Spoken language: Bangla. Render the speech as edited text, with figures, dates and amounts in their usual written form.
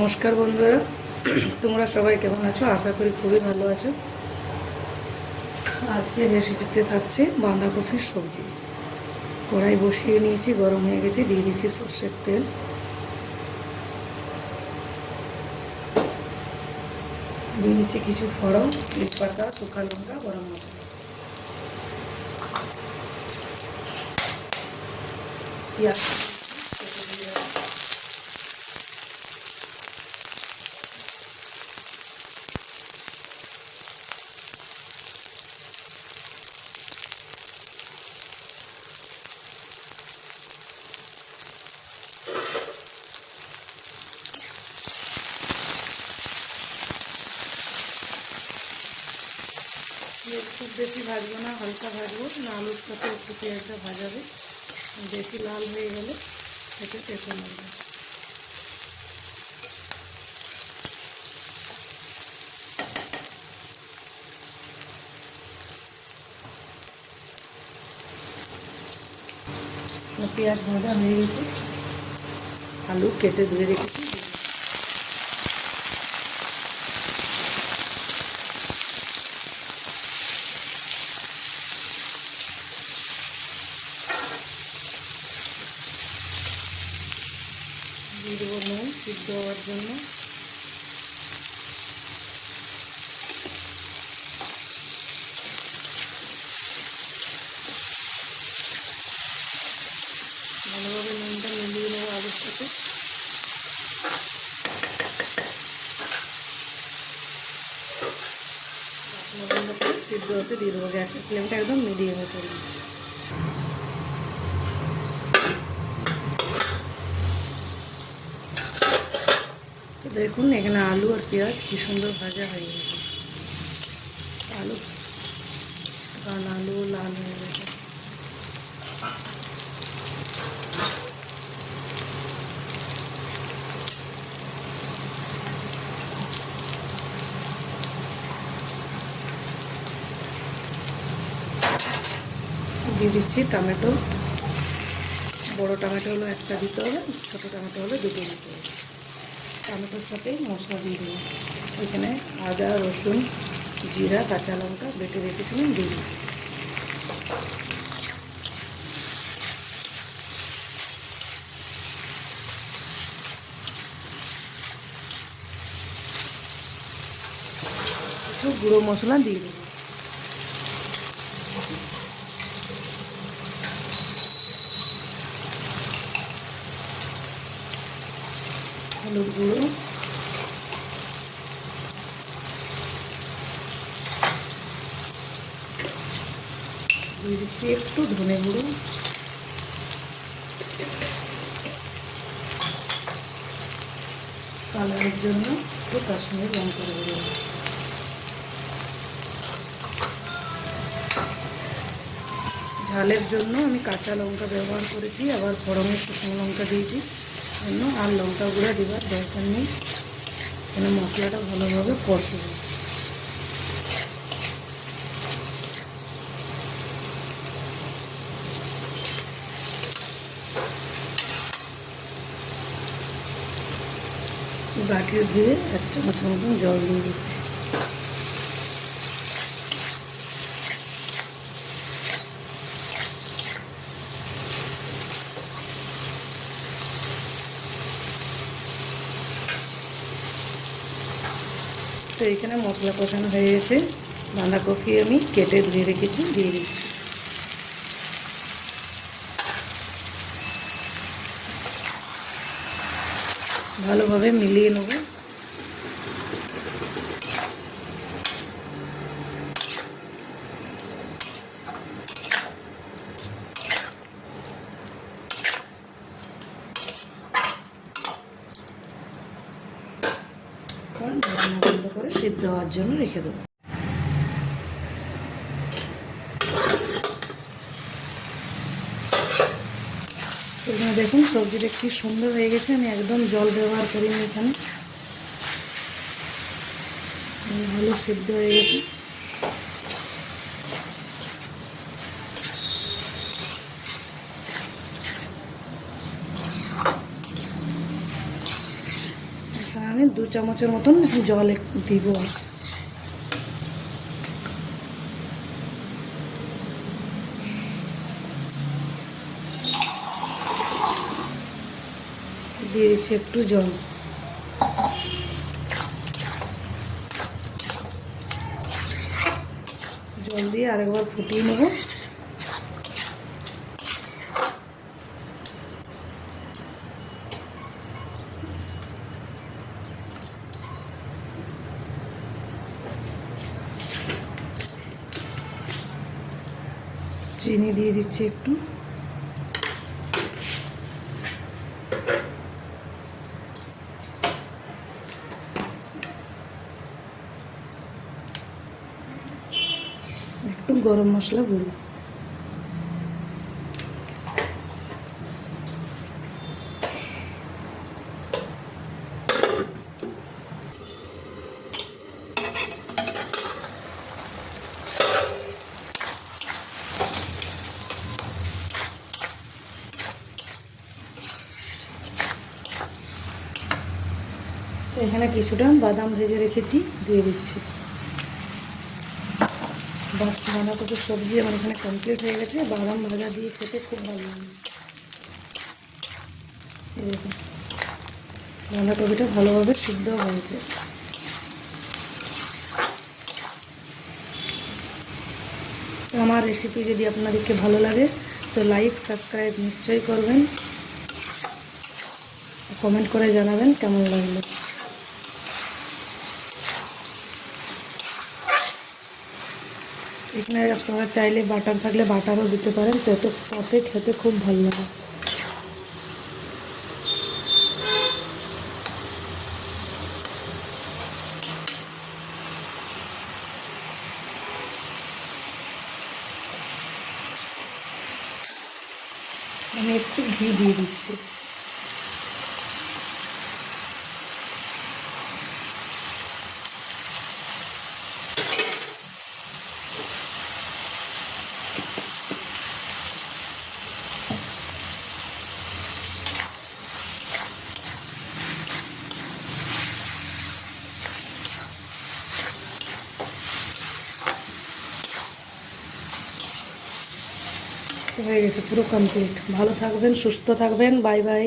নমস্কার বন্ধুরা, তোমরা সবাই কেমন আছো? আশা করি খুবই ভালো আছো। আজকে রেসিপিতে থাকছে বাঁধাকপির সবজি। কড়াই বসিয়ে নিয়েছি, গরম হয়ে গেছে, দিয়ে দিচ্ছি সর্ষের তেল, দিয়ে দিচ্ছি কিছু ফোড়ন, তেজপাতা, শুকনো লঙ্কা, গরম মশলা, পেঁয়াজ খুব বেশি ভাজবো না, হালকা ভাজবো না, আলুর সাথে একটু পেঁয়াজটা ভাজাবে। বেশি লাল হয়ে গেলে সেটা তেতো লাগবে। পেঁয়াজ ভাজা হয়ে গেছে, আলু কেটে ধুয়ে রেখেছি, দিয়ে দেবো নুন সিদ্ধ হওয়ার জন্য। ভালোভাবে নুনটা মিলিয়ে নেবো আলুর সাথে। বন্ধ করে সিদ্ধ হতে দিয়ে দেবো, গ্যাসের ফ্লেমটা একদম মিডিয়ামে করে দিচ্ছি। তো দেখুন এখানে আলু আর পেঁয়াজ কি সুন্দর ভাজা হয়ে গেছে। আলু কারণ আলু লাল হয়ে গেছে। দিয়ে দিচ্ছি টমেটো। বড় টমেটো হলো একটা দিতে হবে, ছোটো টমেটো হলে দুটো দিতে হবে। টমেটোর সাথে মশলা দিয়ে দেবো। এখানে আদা, রসুন, জিরা, কাঁচা লঙ্কা বেটে রেখেছিলাম, দিয়ে দিচ্ছি। একটু গুঁড়ো মশলা দিয়ে দেবো। হলুদ গুঁড়ো, দিয়ে দিচ্ছি একটু ধনে গুঁড়ো, কালারের জন্য একটু কাশ্মীরি লঙ্কার গুঁড়ো। ঝালের জন্য আমি কাঁচা লঙ্কা ব্যবহার করেছি, আবার ফোড়নে শুকনো লঙ্কা দিয়েছি জন্য আর লঙ্কা গুঁড়ো দেওয়ার দরকার নেই। এখানে মশলাটা ভালোভাবে কষবো। বাটি দিয়ে 1 চামচ মতন জল দিয়ে দিচ্ছি। তো এখানে মশলা কষানো হয়ে গেছে, বাঁধাকপি আমি কেটে ধুয়ে রেখেছি, দিয়ে দিচ্ছি। ভালোভাবে মিলিয়ে নেব। বন্ধ করে সিদ্ধ হওয়ার জন্য রেখে দেবো। এখানে দেখুন সবজিটা কি সুন্দর হয়ে গেছে। আমি একদম জল ব্যবহার করিনি, এখানে ভালো সিদ্ধ হয়ে গেছে। এখানে আমি 2 চামচের মতন জল দিব। দিয়ে দিচ্ছি একটু জল। জল দিয়ে আরেকবার ফুটিয়ে নেব। চিনি দিয়ে দিচ্ছি একটু। একটু গরম মশলা গুঁড়ো। এখানে কিছুটা বাদাম ভেজে রেখেছি, দিয়ে দিচ্ছি। বাঁধাকপির সবজি আমার এখানে কমপ্লিট হয়ে গেছে। বাদাম ভাজা দিয়ে খেতে খুব ভালো লাগে। এরকম বাঁধাকপিটা ভালোভাবে সিদ্ধ হয়েছে। আমার রেসিপি যদি আপনাদেরকে ভালো লাগে তো লাইক সাবস্ক্রাইব নিশ্চয়ই করবেন, কমেন্ট করে জানাবেন কেমন লাগলো। এখানে আপনারা চাইলে বাটার থাকলে বাটারও দিতে পারেন, তাতে খেতে খুব ভালো লাগে। আমি একটু ঘি দিয়ে দিচ্ছি। হয়ে গেছে, পুরো কমপ্লিট। ভালো থাকবেন, সুস্থ থাকবেন। Bye bye.